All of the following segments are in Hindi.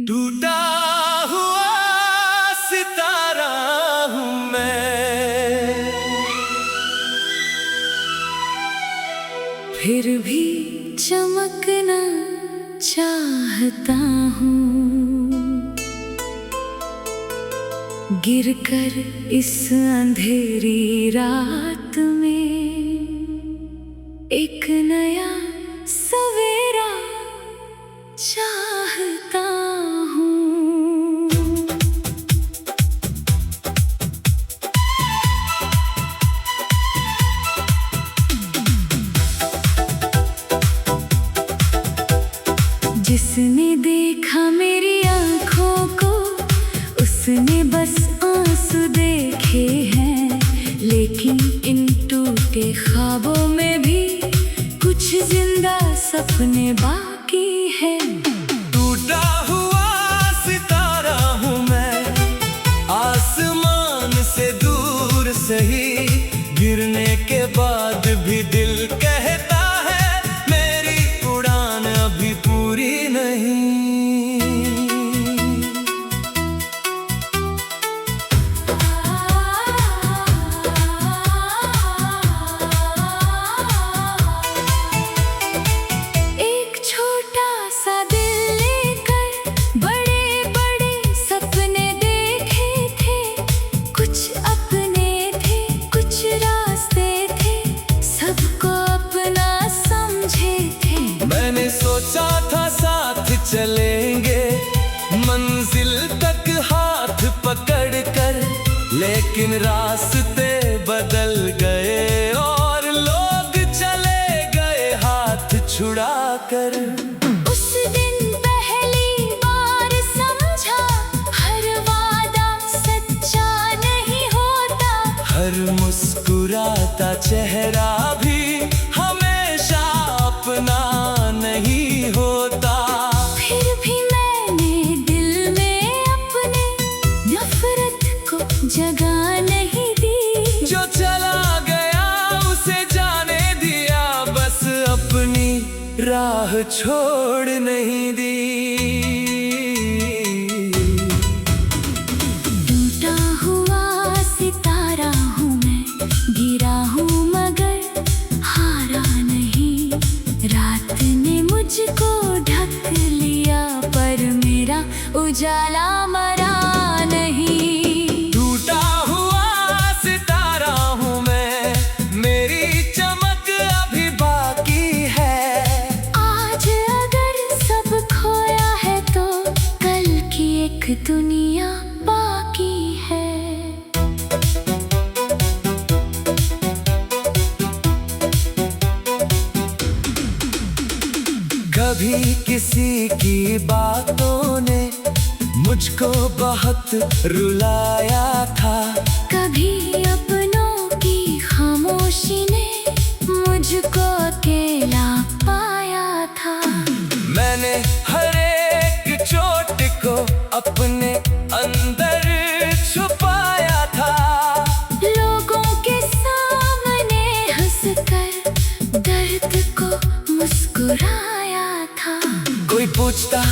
टूटा हुआ सितारा हूँ मैं, फिर भी चमकना चाहता हूँ। गिरकर इस अंधेरी रात में एक नया सवेरा चाहता हूँ। जिसने देखा मेरी आँखों को, उसने बस आंसू देखे हैं, लेकिन इन टूटे ख्वाबों में भी कुछ जिंदा सपने बाकी है। टूटा हुआ सितारा हूँ मैं, आसमान से दूर सही, गिरने के बाद भी दिल कहता है मेरी उड़ान अभी पूरी नहीं। मैंने सोचा था साथ चलेंगे मंजिल तक हाथ पकड़ कर, लेकिन रास्ते बदल गए और लोग चले गए हाथ छुड़ा कर। उस दिन पहली बार समझा, हर वादा सच्चा नहीं होता, हर मुस्कुराता चेहरा भी हमेशा अपना नहीं होता। फिर भी मैंने दिल में अपने नफरत को जगह नहीं दी। जो चला गया उसे जाने दिया, बस अपनी राह छोड़ नहीं दी। टूटा हुआ सितारा हूँ मैं, गिरा हूँ मगर हारा नहीं। रात ने मुझको ढक लिया पर मेरा उजाला मरा नहीं। टूटा हुआ सितारा हूँ मैं, मेरी चमक अभी बाकी है। आज अगर सब खोया है तो कल की एक दुनिया बाकी है। कभी किसी की बातों ने मुझको बहुत रुलाया था, कभी अपनों की खामोशी ने मुझको अकेला पाया था। मैंने हर एक चोट को अपने अंदर छुपाया था, लोगों के सामने हंसकर दर्द को मुस्कुराया था। कोई पूछता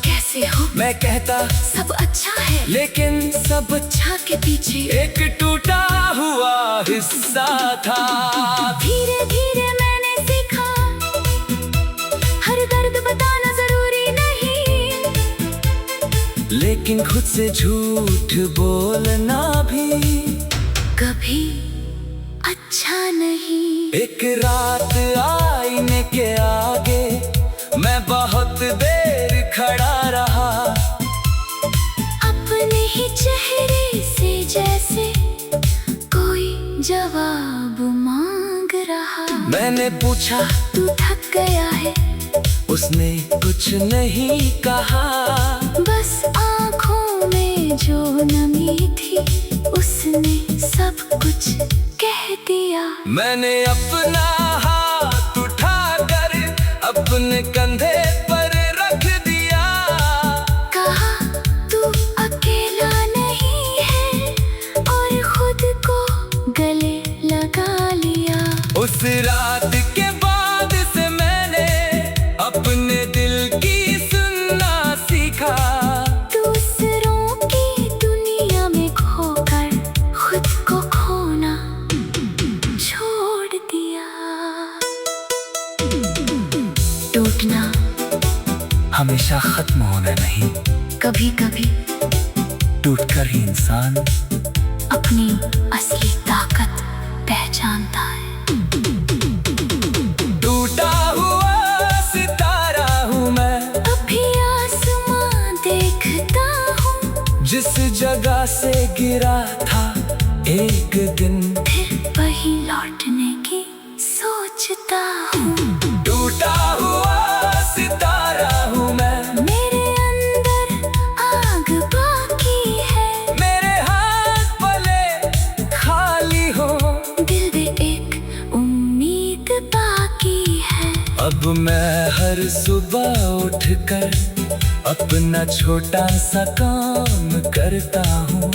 कैसे हो, मैं कहता सब अच्छा है, लेकिन सब अच्छा के पीछे एक टूटा हुआ हिस्सा था। धीरे धीरे मैंने सीखा, हर दर्द बताना जरूरी नहीं, लेकिन खुद से झूठ बोलना भी कभी अच्छा नहीं। एक रात आईने के आगे मैं बहुत देर खड़ा रहा, अपने ही चेहरे से जैसे कोई जवाब मांग रहा। मैंने पूछा तू थक गया है, उसने कुछ नहीं कहा, बस आँखों में जो नमी थी उसने सब कुछ कह दिया। मैंने अपना हाथ उठाकर अपने कंधे पर रख दिया, कहा तू अकेला नहीं है, और खुद को गले लगा लिया। उस रात के बाद से मैंने हमेशा खत्म होना नहीं, कभी कभी टूटकर ही इंसान अपनी असली ताकत पहचानता है। टूटा हुआ सितारा हूँ मैं, अभी आसमां देखता हूँ, जिस जगह से गिरा था एक दिन फिर वही लौटने की सोचता हूँ। टूटा हुआ सितारा हूँ मैं, मेरे अंदर आग बाकी है, मेरे हाथ भले खाली हो, दिल में एक उम्मीद बाकी है। अब मैं हर सुबह उठकर अपना छोटा सा काम करता हूँ।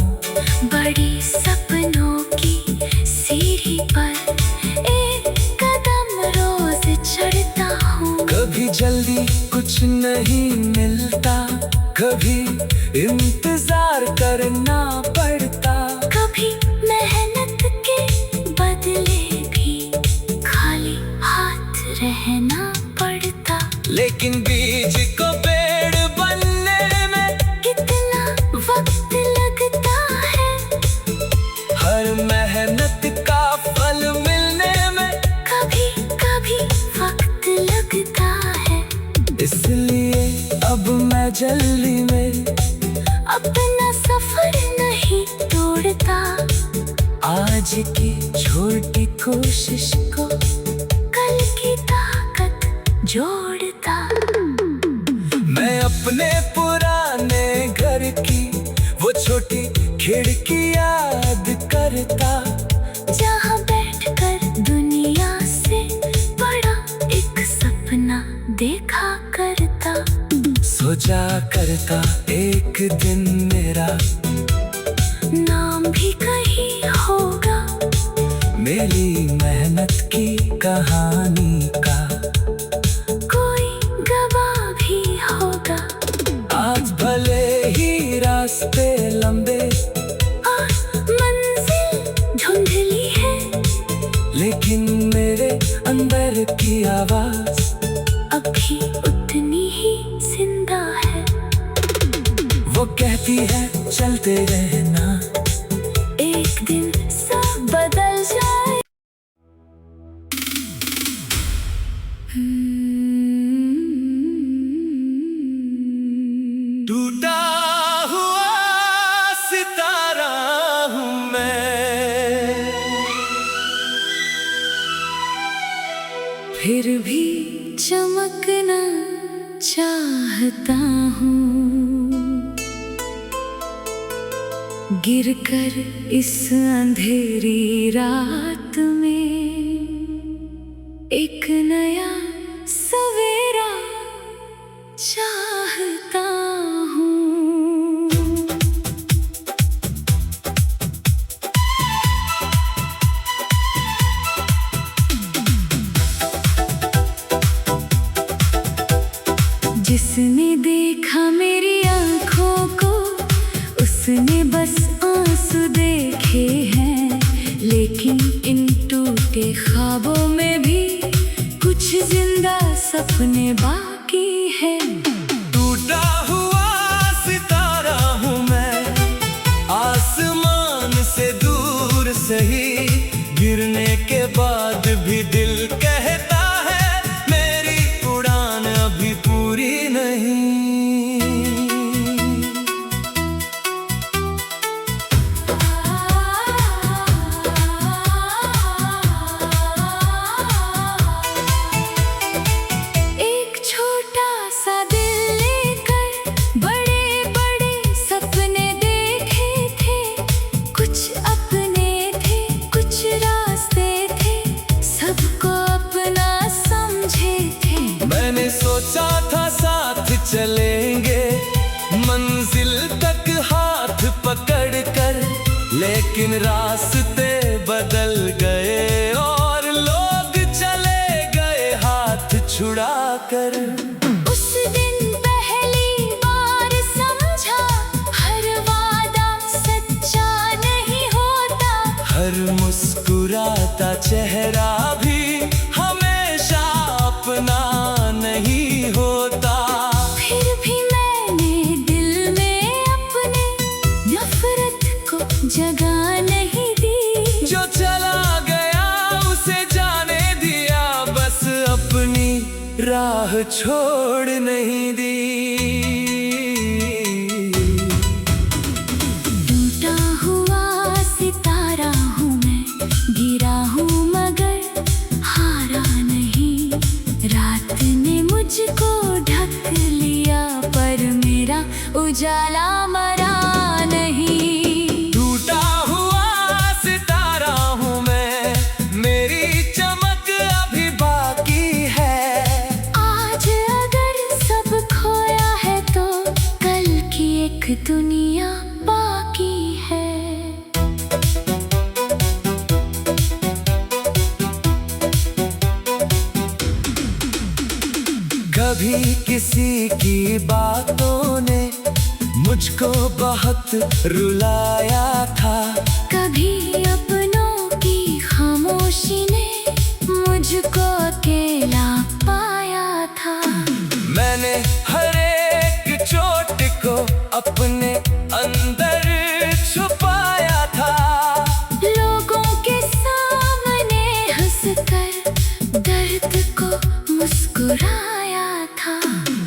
बड़ी सपनों की सीढ़ी पर एक कदम रोज चढ़ता हूँ। कभी जल्दी कुछ नहीं मिलता, कभी इंतजार करना पड़ता, कभी मेहनत के बदले भी खाली हाथ रहना पड़ता। लेकिन बीज को पेड़ बनने में कितना वक्त लगता है, हर मेहनत का फल मिलने में कभी कभी वक्त लगता है। इसलिए अब मैं जल्दी में अपना सफर नहीं तोड़ता, आज की छोटी कोशिश को कल की ताकत जोड़ता। मैं अपने पुराने घर की वो छोटी खिड़की याद करता, जहाँ बैठकर दुनिया से बड़ा एक सपना देखा करता। सोचा करता एक दिन मेरा नाम भी कहीं होगा, मेरी मेहनत की कहानी का कोई गवाह भी होगा। आज भले ही रास्ते लंबे और मंजिल धुंधली है, लेकिन मेरे अंदर की आवाज अभी उतनी ही जिंदा है। वो कहती है चलते रहना, एक दिन सब बदल जाए। टूटा हुआ सितारा हूँ मैं, फिर भी चमकना चाहता हूँ, गिरकर इस अंधेरी रात में एक नया सवेरा चाहता हूँ। जिसने देखा मेरी आँखों को, उसने बस आंसू देखे हैं, लेकिन इन टूटे ख्वाबों में भी कुछ जिंदा सपने बाकी है। टूटा हुआ सितारा हूँ मैं, आसमान से दूर सही, गिरने के बाद भी दिल कहता है मेरी उड़ान अभी पूरी नहीं। एक छोटा सा दिल लेकर बड़े बड़े सपने देखे थे, कुछ अपने थे कुछ रास्ते थे, सबको अपना समझे थे। मैंने सोचा था साथ चलेंगे मंजिल तक हाथ पकड़ कर, लेकिन रास्ते बदल गए और लोग चले गए हाथ छुड़ा कर। उस दिन पहली बार समझा, हर वादा सच्चा नहीं होता, हर मुस्कुराता चेहरा भी हमेशा अपना नहीं होता। फिर छोड़ नहीं दी। टूटा हुआ सितारा हूँ मैं, गिरा हूँ मगर हारा नहीं। रात ने मुझको ढक लिया पर मेरा उजाला मरा नहीं। टूटा हुआ सितारा हूँ मैं, मेरी चमक अभी बाकी है। आज अगर सब खोया है तो कल की एक दुनिया बाकी है। कभी किसी की बातों ने मुझको बहुत रुलाया था, कभी अपनों की खामोशी ने मुझको अकेला पाया था। मैंने हर एक चोट को अपने अंदर छुपाया था। लोगों के सामने हंसकर दर्द को मुस्कुराया था।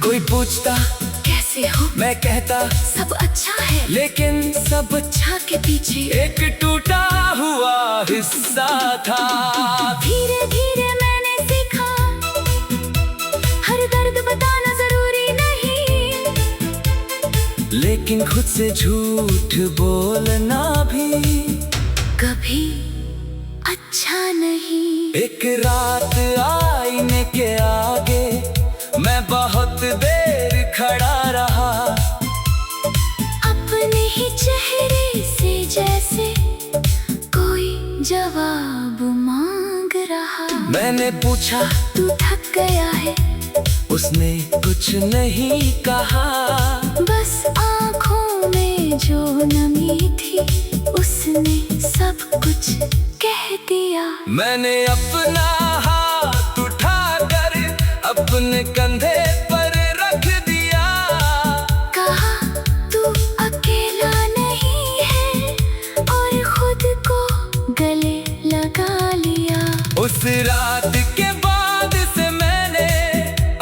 कोई पूछता कैसे हो, मैं कहता सब अच्छा है, लेकिन सब अच्छा के पीछे एक टूटा हुआ हिस्सा था। धीरे धीरे मैंने सीखा हर दर्द बताना जरूरी नहीं, लेकिन खुद से झूठ बोलना भी कभी अच्छा नहीं। एक रात आईने के आगे मैं बहुत देर खड़ा रहा, अपने ही चेहरे से जैसे कोई जवाब मांग रहा। मैंने पूछा तू थक गया है, उसने कुछ नहीं कहा। बस आँखों में जो नमी थी उसने सब कुछ कह दिया। मैंने अपना हाथ उठाकर अपने कंधे पर रख दिया, कहा तू अकेला नहीं है और खुद को गले लगा लिया। उस रात के बाद से मैंने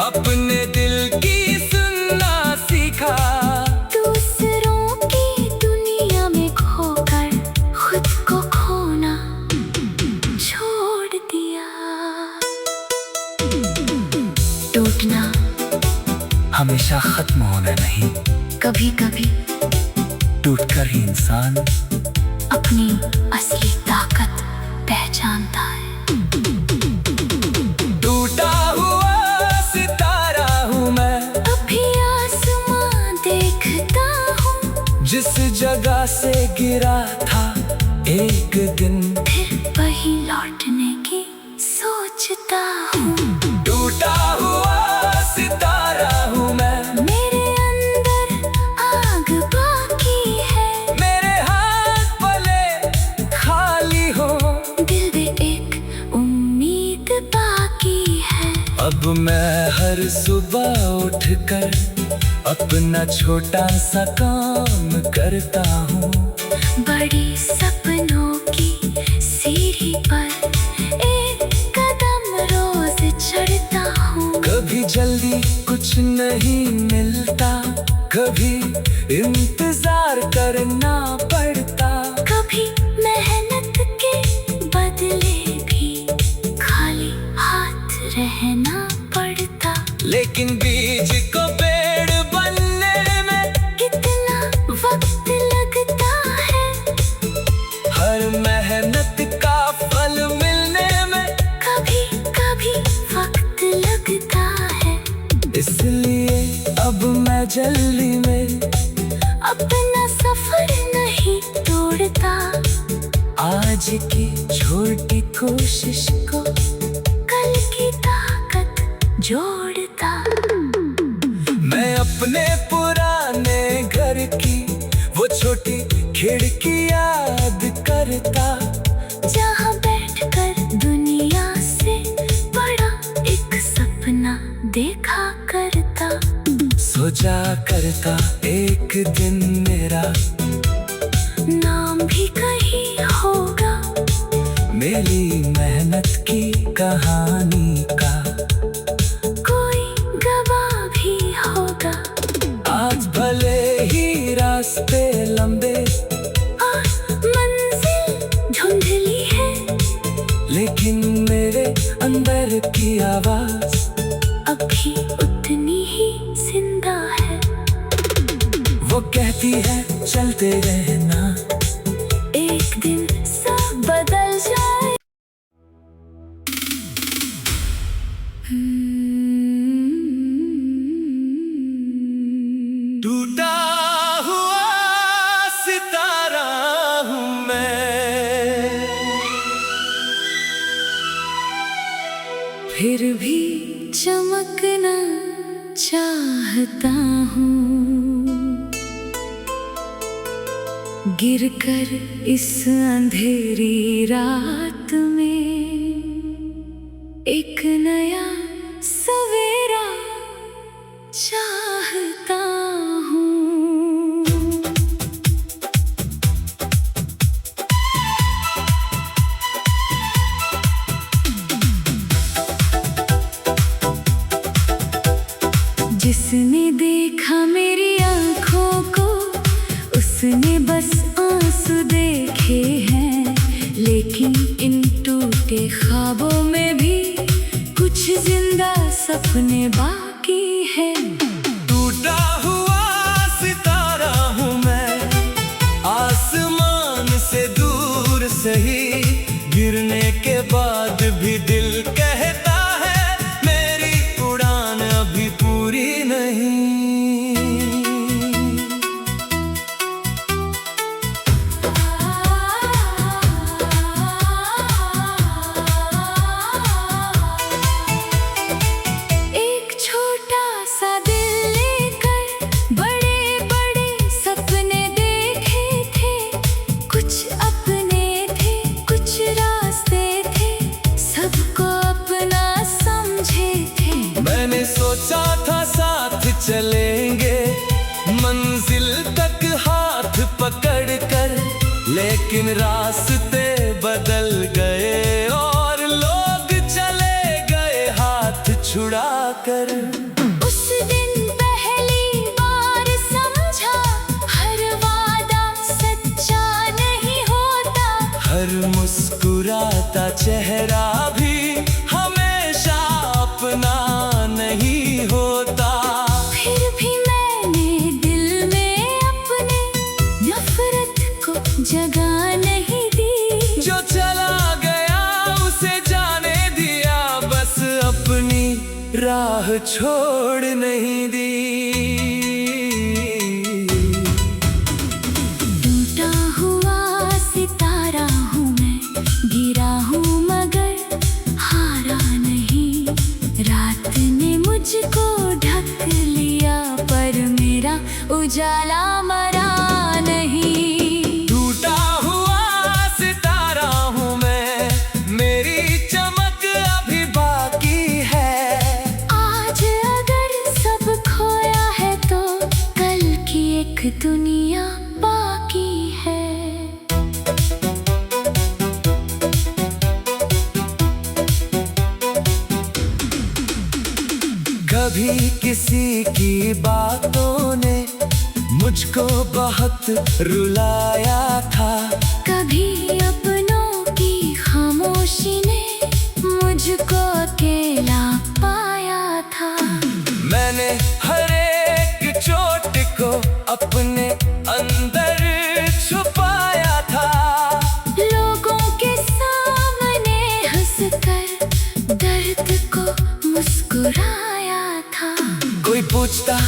अपने दिल की सुनना सीखा। दूसरों की दुनिया में खोकर खुद को खोना छोड़ दिया। टूटना हमेशा खत्म होना नहीं, कभी कभी टूटकर ही इंसान अपनी असली ताकत पहचानता है। टूटा हुआ सितारा हूँ मैं, अभी आसमां देखता हूँ, जिस जगह से गिरा था एक दिन फिर वही लौटने की सोचता हूँ। टूटा हुआ सितारा हूँ मैं, मेरे अंदर आग बाकी है, मेरे हाथ पले खाली हो, दिल में एक उम्मीद बाकी है। अब मैं हर सुबह उठकर अपना छोटा सा काम करता हूँ। बड़ी सपनों की सीढ़ी पर एक कदम रोज चढ़ता हूँ। कभी जल्दी कुछ नहीं मिलता, कभी इंतजार करना पड़ता, कभी मेहनत के बदले भी खाली हाथ रहना पड़ता। लेकिन बीज को पेड़ बनने में कितना वक्त लगता है, हर मेहनत का फल मिलने में कभी कभी वक्त लगता है। इसलिए अब मैं जल्दी में अपना सफर नहीं तोड़ता, आज की छोटी कोशिश को कल की ताकत जोड़ता। मैं अपने पुराने घर की वो छोटी खिड़की याद करता, जहाँ बैठकर दुनिया से बड़ा एक सपना देखा करता। सोचा करता एक दिन मेरा नाम भी कहीं होगा, मेरी मेहनत की कहानी का कोई अंदर की आवाज अभी उतनी ही जिंदा है। वो कहती है चलते रहना, एक दिन सब बदल जाए। टूटा हुआ सितारा हूँ मैं, फिर भी चमकना चाहता हूँ। गिरकर इस अंधेरी रात में एक नया सवेरा चाहता हूँ। जिसने देखा मेरी आँखों को, उसने बस आंसू देखे हैं। लेकिन इन टूटे ख्वाबों में भी कुछ जिंदा सपने बाकी है। टूटा हुआ सितारा हूँ मैं, आसमान से दूर सही, गिरने के बाद भी दिल कहता है मेरी उड़ान अभी पूरी नहीं। एक छोटा सा दिल लेकर बड़े बड़े सपने देखे थे। कुछ अपने थे, कुछ रास्ते थे, सबको अपना समझे थे। मैंने सोचा था साथ चलेंगे मंजिल तक हाथ पकड़ कर, लेकिन रास्ते बदल गए और लोग चले गए हाथ छुड़ा कर। उस दिन पहली बार समझा, हर वादा सच्चा नहीं होता। हर मुस्कुराता चेहरा भी हमेशा अपना नहीं होता। फिर भी मैंने दिल में अपने नफरत को जगह नहीं दी। जो चला गया उसे जाने दिया, बस अपनी राह छोड़ नहीं दी। टूटा हुआ सितारा हूँ मैं, गिरा हूँ मगर हारा नहीं। रात ने मुझको ढक लिया पर मेरा उजाला मरा नहीं। टूटा हुआ सितारा हूँ मैं, मेरी चमक अभी बाकी है। आज अगर सब खोया है तो कल की एक दुनिया बाकी है। कभी किसी की बातों ने मुझको बहुत रुलाया था, कभी अपनों की खामोशी ने मुझको अकेला पाया था। मैंने हर एक चोट को अपने अंदर छुपाया था। लोगों के सामने हंसकर दर्द को मुस्कुराया था। कोई पूछता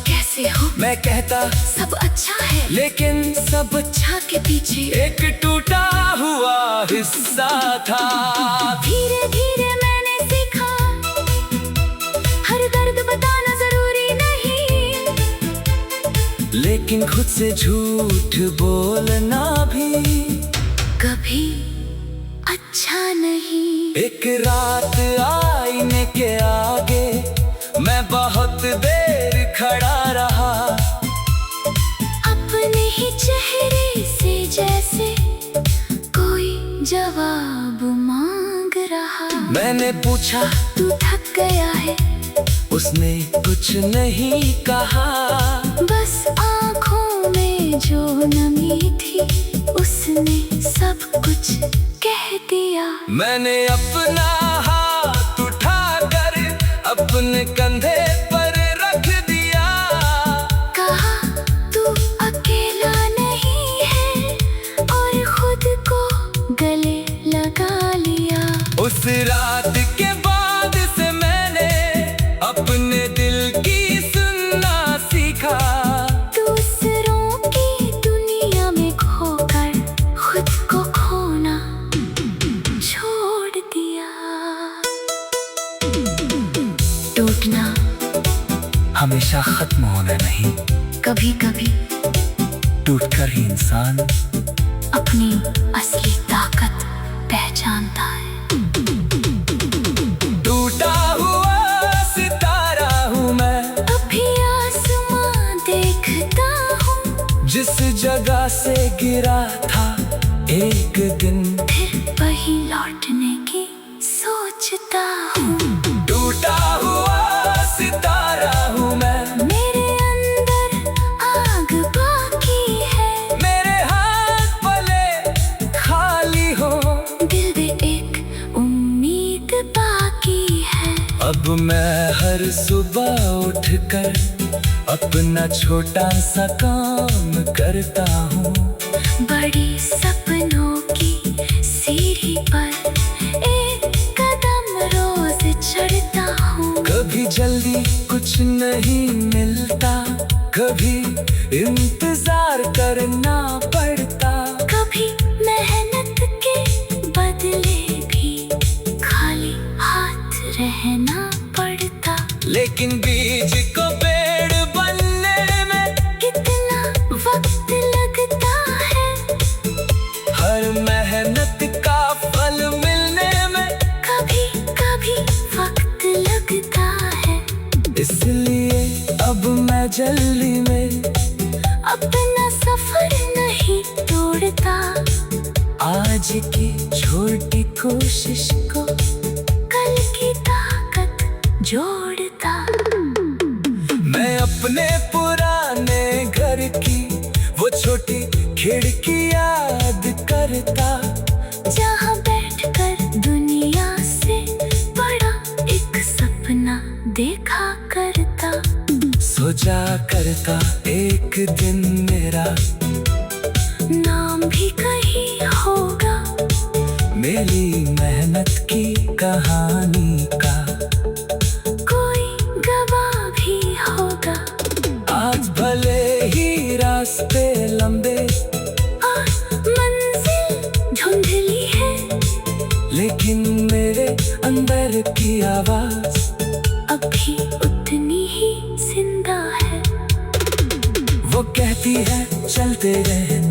कैसे हो, मैं कहता सब अच्छा है। लेकिन सब अच्छा के पीछे एक टूटा हुआ हिस्सा था। धीरे धीरे मैंने सीखा, हर दर्द बताना जरूरी नहीं। लेकिन खुद से झूठ बोलना भी कभी अच्छा नहीं। एक रात आईने के आगे मैं बहुत देर खड़ा रहा, अपने ही चेहरे से जैसे कोई जवाब मांग रहा। मैंने पूछा तू थक गया है, उसने कुछ नहीं कहा। बस आँखों में जो नमी थी उसने सब कुछ कह दिया। मैंने अपना हाथ अपने कंधे पर रख दिया। कहा तू अकेला नहीं है और खुद को गले लगा लिया। उस रात के बाद से मैंने अपने दिल की सुनना सीखा। दूसरों की दुनिया में खोकर खुद को खोना छोड़ दिया। टूटना हमेशा खत्म होना नहीं, कभी कभी टूटकर ही इंसान अपनी असली ताकत पहचानता है। टूटा हुआ सितारा हूँ मैं, अभी आसमां देखता हूँ, जिस जगह से गिरा था एक दिन फिर वही लौटने की सोचता हूँ। टूटा हुआ सितारा हूँ मैं, मेरे अंदर आग बाकी है, मेरे हाथ पले खाली हो, दिल में एक उम्मीद बाकी है। अब मैं हर सुबह उठकर अपना छोटा सा काम करता हूँ। बड़ी सपनों की सीढ़ी पर एक कदम रोज चढ़ता हूँ। कभी जल्दी कुछ नहीं मिलता, कभी इंतजार करना पड़ता। कभी मेहनत के बदले भी खाली हाथ रहना पड़ता। लेकिन बीज को पेड़ बनने में कितना वक्त लगता है, हर मेहनत का फल मिलने में कभी कभी वक्त लगता है। इसलिए अब मैं जल्दी में अपना सफर नहीं तोड़ता, आज की छोटी कोशिश को कल की ताकत जोड़ता। मैं अपने पुराने घर की वो छोटी खिड़की याद करता, जहाँ बैठकर दुनिया से बड़ा एक सपना देखा करता। सोचा करता एक दिन मेरा नाम भी कहीं होगा, मेरी मेहनत की कहानी का कोई गवाह भी होगा। आज भले ही रास्ते लंबे और मंजिल धुंधली है, लेकिन मेरे अंदर की आवाज अभी उतनी ही जिंदा है। वो कहती है चलते रहना।